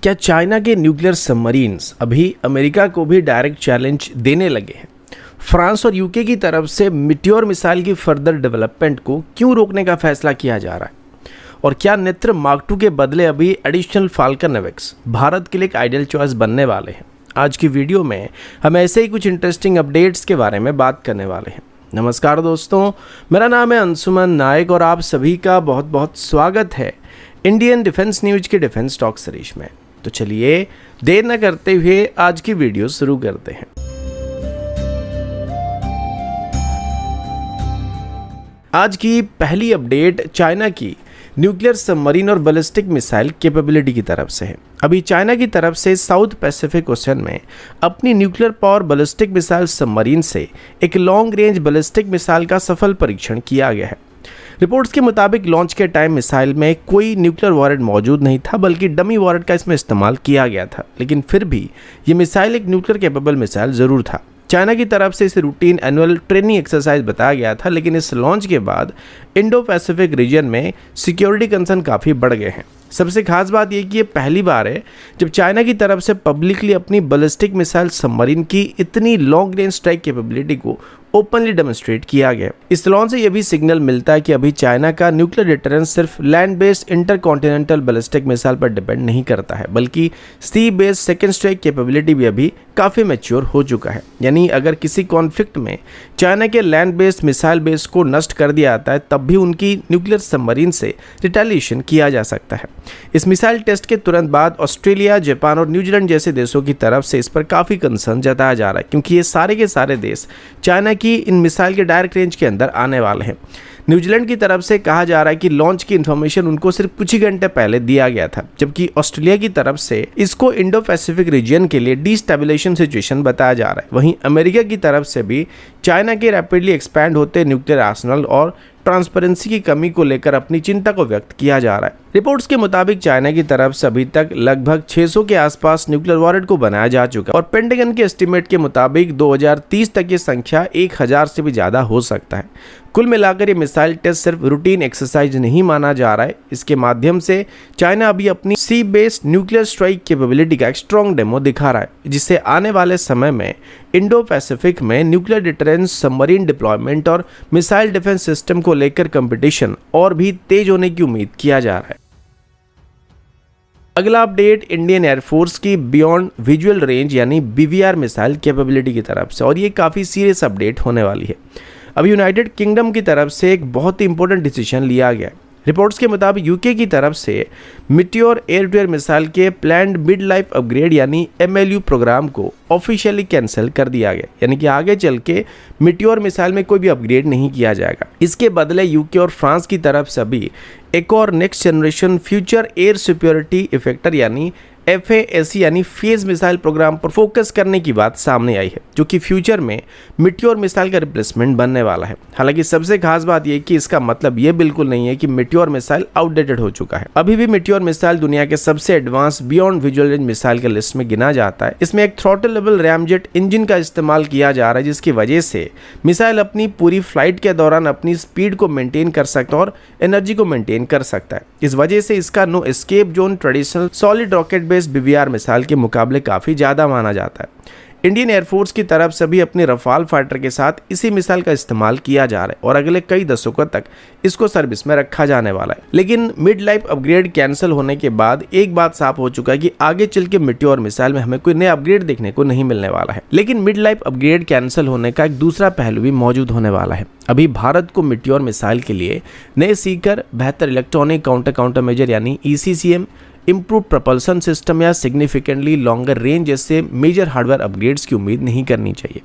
क्या चाइना के nuclear submarines अभी अमेरिका को भी डायरेक्ट चैलेंज देने लगे हैं? फ्रांस और यूके की तरफ से मीटियोर मिसाइल की फर्दर डेवलपमेंट को क्यों रोकने का फैसला किया जा रहा है? और क्या नेत्र मार्क 2 के बदले अभी एडिशनल फाल्कन एवेक्स भारत के लिए एक आइडियल चॉइस बनने वाले हैं? आज की वीडियो में हम ऐसे ही कुछ इंटरेस्टिंग अपडेट्स के बारे में बात करने वाले हैं। नमस्कार दोस्तों, मेरा नाम है अंशुमन नायक और आप सभी का बहुत बहुत स्वागत है इंडियन डिफेंस न्यूज के डिफेंस टॉक सीरीज में। तो चलिए देर न करते हुए आज की वीडियो शुरू करते हैं। आज की पहली अपडेट चाइना की न्यूक्लियर सबमरीन और बैलिस्टिक मिसाइल कैपेबिलिटी की तरफ से है। अभी चाइना की तरफ से साउथ पैसिफिक ओशन में अपनी nuclear power ballistic missile submarine से एक लॉन्ग रेंज बैलिस्टिक मिसाइल का सफल परीक्षण किया गया है। रिपोर्ट्स के मुताबिक लॉन्च के टाइम मिसाइल में कोई न्यूक्लियर वॉरेट मौजूद नहीं था, बल्कि डमी वॉरेट का इसमें इस्तेमाल किया गया था। लेकिन फिर भी ये मिसाइल एक न्यूक्लियर कैपेबल मिसाइल ज़रूर था। चाइना की तरफ से इसे रूटीन एनुअल ट्रेनिंग एक्सरसाइज बताया गया था, लेकिन इस लॉन्च के बाद इंडो पैसिफिक रीजन में सिक्योरिटी कंसर्न काफ़ी बढ़ गए हैं। सबसे खास बात यह कि ये पहली बार है जब चाइना की तरफ से पब्लिकली अपनी बैलिस्टिक मिसाइल सबमरीन की इतनी लॉन्ग रेंज स्ट्राइक कैपेबिलिटी को ओपनली डेमोन्स्ट्रेट किया गया। इस लॉन्च से यह भी सिग्नल मिलता है कि अभी चाइना का न्यूक्लियर डिटरेंस सिर्फ land based intercontinental ballistic missile पर डिपेंड नहीं करता है, बल्कि सी बेस्ड सेकेंड स्ट्राइक कैपेबिलिटी भी अभी काफ़ी मैच्योर हो चुका है। यानी अगर किसी कॉन्फ्लिक्ट में चाइना के लैंड बेस्ड मिसाइल बेस को नष्ट कर दिया जाता है, तब भी उनकी न्यूक्लियर सबमरीन से रिटेलिएशन किया जा सकता है। इस मिसाइल टेस्ट के तुरंत बाद ऑस्ट्रेलिया, जापान और न्यूजीलैंड जैसे देशों की तरफ से इस पर काफ़ी कंसर्न जताया जा रहा है, क्योंकि ये सारे के सारे देश चाइना की इन मिसाइल के डायरेक्ट रेंज के अंदर आने वाले हैं। न्यूजीलैंड की तरफ से कहा जा रहा है कि लॉन्च की इन्फॉर्मेशन उनको सिर्फ कुछ ही घंटे पहले दिया गया था, जबकि ऑस्ट्रेलिया की तरफ से इसको इंडो पैसिफिक रीजन के लिए डिस्टेबिलाइजेशन सिचुएशन बताया जा रहा है। वहीं अमेरिका की तरफ से भी चाइना के रैपिडली एक्सपैंड होते न्यूक्लियर आर्सेनल और ट्रांसपेरेंसी की कमी को लेकर अपनी चिंता को व्यक्त किया जा रहा है। रिपोर्ट्स के मुताबिक चाइना की तरफ से अभी तक लगभग 600 के आसपास न्यूक्लियर वॉरेट को बनाया जा चुका है और पेंटागन के एस्टीमेट के मुताबिक 2030 तक ये संख्या 1000 से भी ज़्यादा हो सकता है। कुल मिलाकर ये मिसाइल टेस्ट सिर्फ रूटीन एक्सरसाइज नहीं माना जा रहा है। इसके माध्यम से चाइना अभी अपनी सी बेस्ड न्यूक्लियर स्ट्राइक कैपेबिलिटी का एक स्ट्रॉन्ग डेमो दिखा रहा है, जिससे आने वाले समय में इंडो पैसिफिक में न्यूक्लियर डिटरेंस, सबमरीन डिप्लॉयमेंट और मिसाइल डिफेंस सिस्टम को लेकर कंपटीशन और भी तेज होने की उम्मीद किया जा रहा है। अगला अपडेट इंडियन एयरफोर्स की बियॉन्ड विजुअल रेंज यानी BVR मिसाइल कैपेबिलिटी की तरफ से, और ये काफ़ी सीरियस अपडेट होने वाली है। अभी यूनाइटेड किंगडम की तरफ से एक बहुत ही इंपॉर्टेंट डिसीजन लिया गया है। रिपोर्ट्स के मुताबिक यूके की तरफ से meteor air to air missile के प्लान्ड मिड लाइफ अपग्रेड यानी MLU प्रोग्राम को ऑफिशियली कैंसिल कर दिया गया। यानी कि आगे चल के मीटियोर मिसाइल में कोई भी अपग्रेड नहीं किया जाएगा। इसके बदले यूके और फ्रांस की तरफ से अभी एक और next generation future air security effector यानी FASE यानी फेज मिसाइल प्रोग्राम पर फोकस करने की बात सामने आई है, जो कि फ्यूचर में मीटियोर मिसाइल का रिप्लेसमेंट बनने वाला है। हालांकि सबसे खास बात यह कि इसका मतलब ये बिल्कुल नहीं है कि मीटियोर मिसाइल आउटडेटेड हो चुका है। अभी भी मीटियोर मिसाइल दुनिया के सबसे advance beyond visual range missile के लिस्ट में गिना जाता है। इसमें एक थ्रॉटलेबल रैमजेट इंजन का इस्तेमाल किया जा रहा है, जिसकी वजह से मिसाइल अपनी पूरी फ्लाइट के दौरान अपनी स्पीड को मेंटेन कर सकता है और एनर्जी को मेंटेन कर सकता है। इस वजह से इसका no escape zone traditional solid rocket BVR missile के मुकाबले काफ़ी ज़्यादा माना जाता है। इंडियन एयरफोर्स की तरफ से भी अपने रफाल फाइटर के साथ इसी मिसाइल का इस्तेमाल किया जा रहा है और अगले कई दशकों तक इसको सर्विस में रखा जाने वाला है। लेकिन मिड लाइफ अपग्रेड कैंसिल होने के बाद एक बात साफ हो चुका है कि आगे चल के मीटियोर मिसाइल में हमें कोई नया अपग्रेड देखने को नहीं मिलने वाला है। लेकिन मिड लाइफ अपग्रेड कैंसिल होने का एक दूसरा पहलू भी मौजूद होने वाला है। अभी भारत को मीटियोर मिसाइल के लिए नए सीकर, बेहतर इलेक्ट्रॉनिक काउंटर मेजर यानी ECCM, इम्प्रूव प्रपल्सन सिस्टम या सिग्निफिकेंटली लॉन्गर रेंज जैसे मेजर हार्डवेयर अपग्रेड्स की उम्मीद नहीं करनी चाहिए।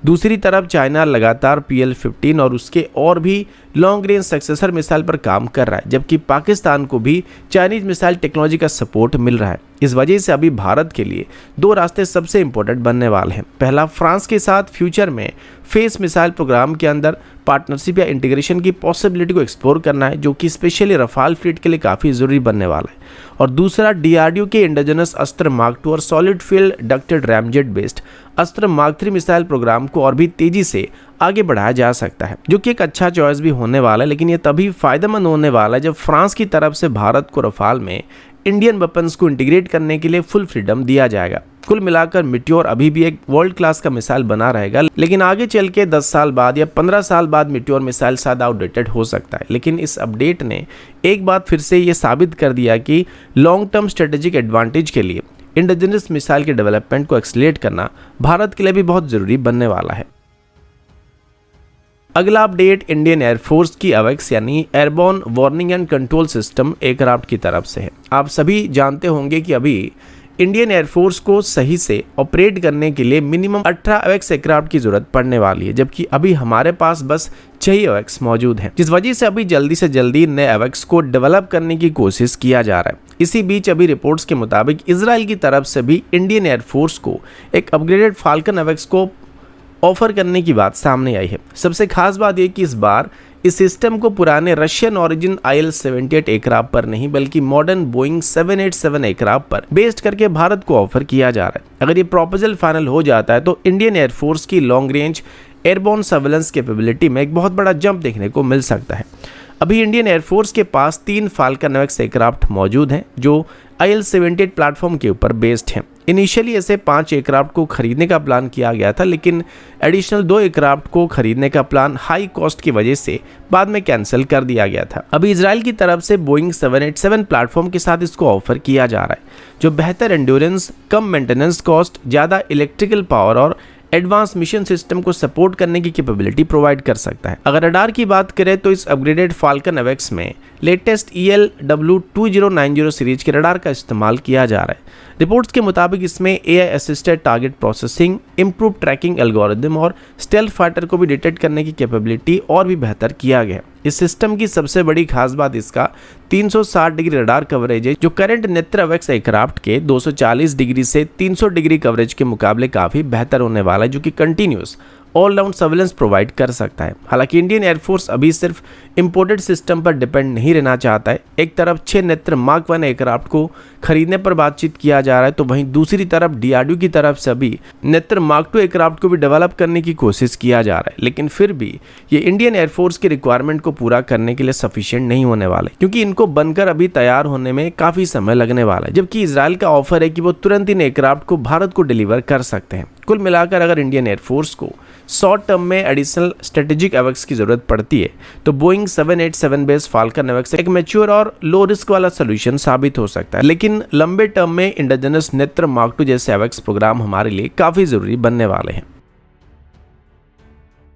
दूसरी तरफ चाइना लगातार PL-15 और उसके और भी लॉन्ग रेंज सक्सेसर मिसाइल पर काम कर रहा है, जबकि पाकिस्तान को भी चाइनीज मिसाइल टेक्नोलॉजी का सपोर्ट मिल रहा है। इस वजह से अभी भारत के लिए दो रास्ते सबसे इंपॉर्टेंट बनने वाले हैं। पहला, फ्रांस के साथ फ्यूचर में फेस मिसाइल प्रोग्राम के अंदर पार्टनरशिप या इंटीग्रेशन की पॉसिबिलिटी को एक्सप्लोर करना है, जो कि स्पेशली रफाल फ्लीट के लिए काफ़ी ज़रूरी बनने वाला है। और दूसरा, DRDO के इंडिजिनस अस्त्र मार्क 2 और solid field ducted ramjet based अस्त्र मार्क 3 मिसाइल प्रोग्राम को और भी तेजी से आगे बढ़ाया जा सकता है, जो कि एक अच्छा चॉइस भी होने वाला है। लेकिन ये तभी फायदेमंद होने वाला है जब फ्रांस की तरफ से भारत को रफाल में इंडियन वेपन्स को इंटीग्रेट करने के लिए फुल फ्रीडम दिया जाएगा। कुल मिलाकर मिट्योर अभी भी एक वर्ल्ड क्लास का मिसाइल बना रहेगा, लेकिन आगे चल के 10 साल बाद या 15 साल बाद मिट्योर मिसाइल शायद आउटडेटेड हो सकता है। लेकिन इस अपडेट ने एक बात फिर से ये साबित कर दिया कि लॉन्ग टर्म स्ट्रेटेजिक एडवांटेज के लिए इंडिजिनस मिसाइल के डेवलपमेंट को एक्सेलरेट करना भारत के लिए भी बहुत जरूरी बनने वाला है। अगला अपडेट इंडियन एयरफोर्स की अवेक्स यानी airborne warning and control system aircraft की तरफ से है। आप सभी जानते होंगे कि अभी इंडियन एयरफोर्स को सही से ऑपरेट करने के लिए मिनिमम 18 अवेक्स एयरक्राफ्ट की जरूरत पड़ने वाली है, जबकि अभी हमारे पास बस 6 अवेक्स मौजूद हैं, जिस वजह से अभी जल्दी से जल्दी नए अवेक्स को डेवलप करने की कोशिश किया जा रहा है। इसी बीच अभी रिपोर्ट्स के मुताबिक इजराइल की तरफ से भी इंडियन एयरफोर्स को एक अपग्रेडेड फाल्कन अवेक्स को ऑफर करने की बात सामने आई है। सबसे खास बात यह कि इस बार इस सिस्टम को पुराने रशियन ओरिजिन IL-78 एयरक्राफ्ट पर नहीं बल्कि मॉडर्न बोइंग 787 एयरक्राफ्ट पर बेस्ड करके भारत को ऑफर किया जा रहा है। अगर ये प्रपोजल फाइनल हो जाता है तो इंडियन एयरफोर्स की long range airborne surveillance capability में एक बहुत बड़ा जंप देखने को मिल सकता है। अभी इंडियन एयरफोर्स के पास 3 फाल्कन अवेक्स एयरक्राफ्ट मौजूद हैं जो IL-78 प्लेटफॉर्म के ऊपर बेस्ड हैं। इनिशियली ऐसे 5 एयरक्राफ्ट को खरीदने का प्लान किया गया था, लेकिन एडिशनल 2 एयरक्राफ्ट को खरीदने का प्लान हाई कॉस्ट की वजह से बाद में कैंसिल कर दिया गया था। अभी इजराइल की तरफ से बोइंग 787 प्लेटफॉर्म के साथ इसको ऑफर किया जा रहा है, जो बेहतर एंड्योरेंस, कम मेंटेनेंस कॉस्ट, ज़्यादा इलेक्ट्रिकल पावर और एडवांस मिशन सिस्टम को सपोर्ट करने की कैपेबिलिटी प्रोवाइड कर सकता है। अगर रडार की बात करें तो इस अपग्रेडेड फाल्कन अवेक्स में लेटेस्ट ELW2090 सीरीज के रडार का इस्तेमाल किया जा रहा है। रिपोर्ट्स के मुताबिक इसमें AI assisted target processing, improve tracking algorithm और स्टेल्थ फाइटर को भी डिटेक्ट करने की कैपेबिलिटी और भी बेहतर किया गया। इस सिस्टम की सबसे बड़ी खास बात इसका 360 डिग्री रडार कवरेज है, जो करंट नेत्र अवेक्स एयरक्राफ्ट के 240 डिग्री से 300 डिग्री कवरेज के मुकाबले काफ़ी बेहतर होने वाला है, जो कि कंटिन्यूस ऑलराउंड सर्वेलेंस प्रोवाइड कर सकता है। हालांकि इंडियन एयरफोर्स अभी सिर्फ इंपोर्टेड सिस्टम पर डिपेंड नहीं रहना चाहता है। एक तरफ 6 नेत्र मार्क 1 एयरक्राफ्ट को खरीदने पर बातचीत किया जा रहा है, तो वहीं दूसरी तरफ DRDO की तरफ से अभी नेत्र मार्क 2 एयरक्राफ्ट को भी डेवलप करने की कोशिश किया जा रहा है। लेकिन फिर भी ये इंडियन एयरफोर्स की रिक्वायरमेंट को पूरा करने के लिए सफिशिएंट नहीं होने वाले, क्योंकि इनको बनकर अभी तैयार होने में काफ़ी समय लगने वाला है। जबकि इजराइल का ऑफर है कि वो तुरंत इन एयरक्राफ्ट को भारत को डिलीवर कर सकते हैं। कुल मिलाकर अगर इंडियन एयरफोर्स को शॉर्ट टर्म में एडिशनल स्ट्रेटेजिक अवेक्स की जरूरत पड़ती है तो बोइंग 787 बेस्ड फाल्कन अवेक्स एक मैच्योर और लो रिस्क वाला सोल्यूशन साबित हो सकता है। लेकिन लंबे टर्म में इंडिजिनस नेत्र मार्क 2 जैसे अवेक्स प्रोग्राम हमारे लिए काफी जरूरी बनने वाले हैं।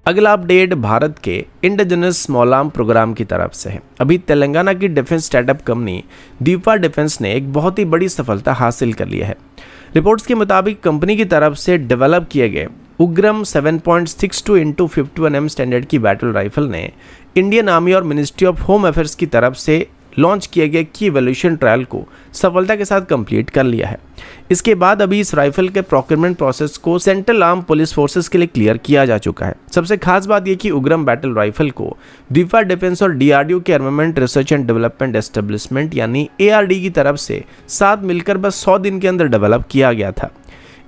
अगला अपडेट भारत के इंडिजिनस स्मॉल आर्म प्रोग्राम की तरफ से है। अभी तेलंगाना की defence startup company Deepa defence ने एक बहुत ही बड़ी सफलता हासिल कर लिया है। रिपोर्ट्स के मुताबिक कंपनी की तरफ से डेवलप किए गए उग्रम 7.62 × 51mm स्टैंडर्ड की बैटल राइफल ने इंडियन आर्मी और मिनिस्ट्री ऑफ होम अफेयर्स की तरफ से लॉन्च किए गए की इवोल्यूशन ट्रायल को सफलता के साथ कंप्लीट कर लिया है। इसके बाद अभी इस राइफल के प्रोक्योरमेंट प्रोसेस को सेंट्रल आर्म पुलिस फोर्सेस के लिए क्लियर किया जा चुका है। सबसे खास बात यह कि उग्रम बैटल राइफल को दीपा डिफेंस और DRDO के armament research and development establishment यानी ARD की तरफ से साथ मिलकर बस 100 दिन के अंदर डेवलप किया गया था।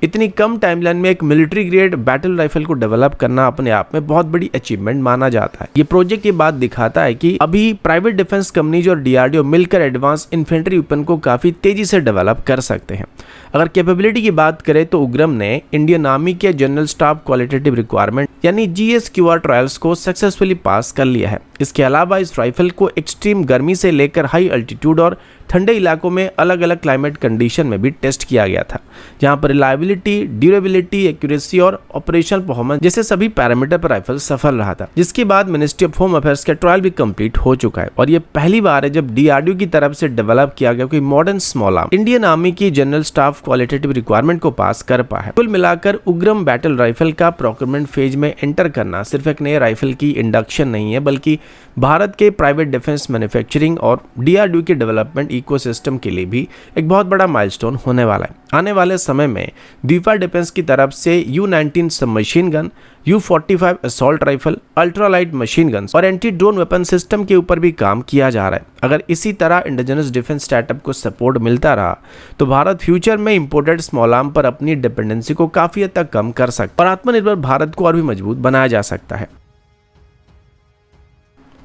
इतनी कम टाइमलाइन में एक मिलिट्री ग्रेड बैटल राइफल को डेवलप करना अपने आप में बहुत बड़ी अचीवमेंट माना जाता है। ये प्रोजेक्ट ये बात दिखाता है कि अभी प्राइवेट डिफेंस कंपनीज और DRDO मिलकर एडवांस इन्फेंट्री वेपन को काफ़ी तेजी से डेवलप कर सकते हैं। अगर कैपेबिलिटी की बात करें तो उग्रम ने इंडियन आर्मी के जनरल स्टाफ क्वालिटेटिव रिक्वायरमेंट यानी GSQR ट्रायल्स को सक्सेसफुली पास कर लिया है। इसके अलावा इस राइफल को एक्सट्रीम गर्मी से लेकर हाई अल्टीट्यूड और ठंडे इलाकों में अलग अलग क्लाइमेट कंडीशन में भी टेस्ट किया गया था, जहां पर रिलायबिलिटी, ड्यूरेबिलिटी, एक्यूरेसी और ऑपरेशनल परफॉर्मेंस जैसे सभी पैरामीटर पर राइफल सफल रहा था। जिसके बाद मिनिस्ट्री ऑफ होम अफेयर्स का ट्रायल भी कंप्लीट हो चुका है और ये पहली बार है जब DRDO की तरफ से डेवलप किया गया कोई modern small arm Indian army की जनरल स्टाफ क्वालिटेटिव रिक्वायरमेंट को पास कर पाया है। कुल मिलाकर उग्रम बैटल राइफल का प्रोक्योरमेंट फेज में एंटर करना सिर्फ एक नए राइफल की इंडक्शन नहीं है, बल्कि भारत के प्राइवेट डिफेंस मैन्युफैक्चरिंग और DRDO के डेवलपमेंट इकोसिस्टम के लिए भी एक बहुत बड़ा माइलस्टोन होने वाला है। आने वाले समय में दीपा डिफेंस की तरफ से U-19 submachine gun, U-45 assault rifle, ultralight machine guns और एंटी ड्रोन वेपन सिस्टम के ऊपर भी काम किया जा रहा है। अगर इसी तरह इंडिजिनस डिफेंस स्टार्टअप को सपोर्ट मिलता रहा तो भारत फ्यूचर में इंपोर्टेड स्मॉल आर्म पर अपनी डिपेंडेंसी को काफी हद तक कम कर सकता है और आत्मनिर्भर भारत को और भी मजबूत बनाया जा सकता है।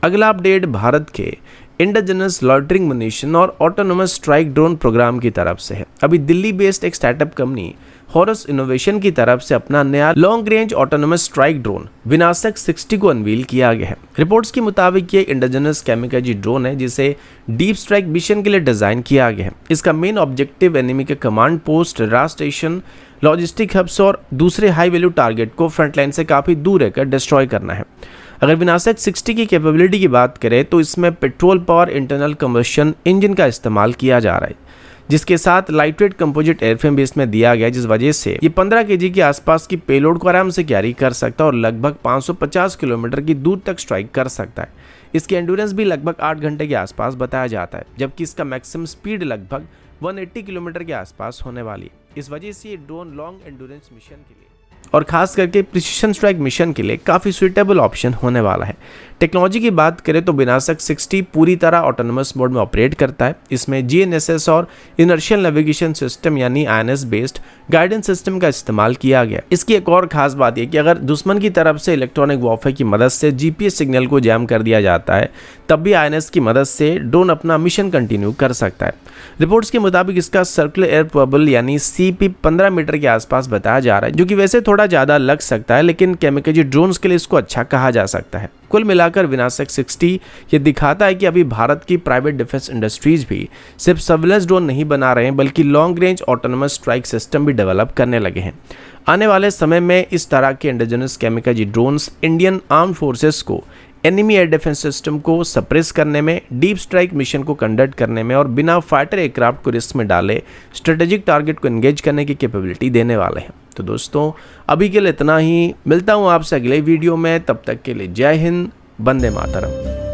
अगला अपडेट भारत के इंडिजिनस लॉइटरिंग म्यूनिशन और ऑटोनोमस स्ट्राइक ड्रोन प्रोग्राम की तरफ से है। अभी दिल्ली बेस्ड एक स्टार्टअप कंपनी हॉरस इनोवेशन की तरफ से अपना नया long range autonomous strike drone विनाशक 60 को अनवील किया गया है। रिपोर्ट्स के मुताबिक ये इंडिजिनस कैमिकाजी ड्रोन है जिसे डीप स्ट्राइक मिशन के लिए डिजाइन किया गया है। इसका मेन ऑब्जेक्टिव एनिमी के command post, radar station, logistic hubs और दूसरे हाई वैल्यू टारगेट को फ्रंटलाइन से काफी दूर रहकर डिस्ट्रॉय करना है। अगर विनाशक 60 की कैपेबिलिटी की बात करें तो इसमें petrol power internal combustion engine का इस्तेमाल किया जा रहा है, जिसके साथ लाइटवेट कंपोजिट एयरफ्रेम बेस में दिया गया, जिस वजह से ये 15 केजी के आसपास की पेलोड को आराम से कैरी कर सकता है और लगभग 550 किलोमीटर की दूर तक स्ट्राइक कर सकता है। इसकी एंड्योरेंस भी लगभग 8 घंटे के आसपास बताया जाता है, जबकि इसका मैक्सिमम स्पीड लगभग 180 किलोमीटर के आसपास होने वाली है। इस वजह से ये ड्रोन लॉन्ग एंड्योरेंस मिशन के लिए और खास करके प्रिसिशन स्ट्राइक मिशन के लिए काफ़ी सुइटेबल ऑप्शन होने वाला है। टेक्नोलॉजी की बात करें तो विनाशक 60 पूरी तरह ऑटोनोमस मोड में ऑपरेट करता है। इसमें GNSS और इनर्शियल नेविगेशन सिस्टम यानी INS बेस्ड गाइडेंस सिस्टम का इस्तेमाल किया गया। इसकी एक और खास बात यह कि अगर दुश्मन की तरफ से इलेक्ट्रॉनिक वॉरफेयर की मदद से GPS सिग्नल को जैम कर दिया जाता है, तब भी INS की मदद से ड्रोन अपना मिशन कंटिन्यू कर सकता है। रिपोर्ट्स के मुताबिक इसका सर्कुलर एयर प्रोबेबल यानी CP 15 मीटर के आसपास बताया जा रहा है, जो कि वैसे थोड़ा ज़्यादा लग सकता है, लेकिन कैमिकाजी ड्रोन्स के लिए इसको अच्छा कहा जा सकता है। कुल मिलाकर विनाशक 60 ये दिखाता है कि अभी भारत की प्राइवेट डिफेंस इंडस्ट्रीज भी सिर्फ सर्विलेंस ड्रोन नहीं बना रहे हैं, बल्कि long range autonomous strike system भी डेवलप करने लगे हैं। आने वाले समय में इस तरह के indigenous kamikaze drones Indian arm forces को एनिमी एयर डिफेंस सिस्टम को सप्रेस करने में, डीप स्ट्राइक मिशन को कंडक्ट करने में और बिना फाइटर एयरक्राफ्ट को रिस्क में डाले स्ट्रेटेजिक टारगेट को एंगेज करने की कैपेबिलिटी देने वाले हैं। तो दोस्तों अभी के लिए इतना ही, मिलता हूँ आपसे अगले वीडियो में, तब तक के लिए जय हिंद, वंदे मातरम।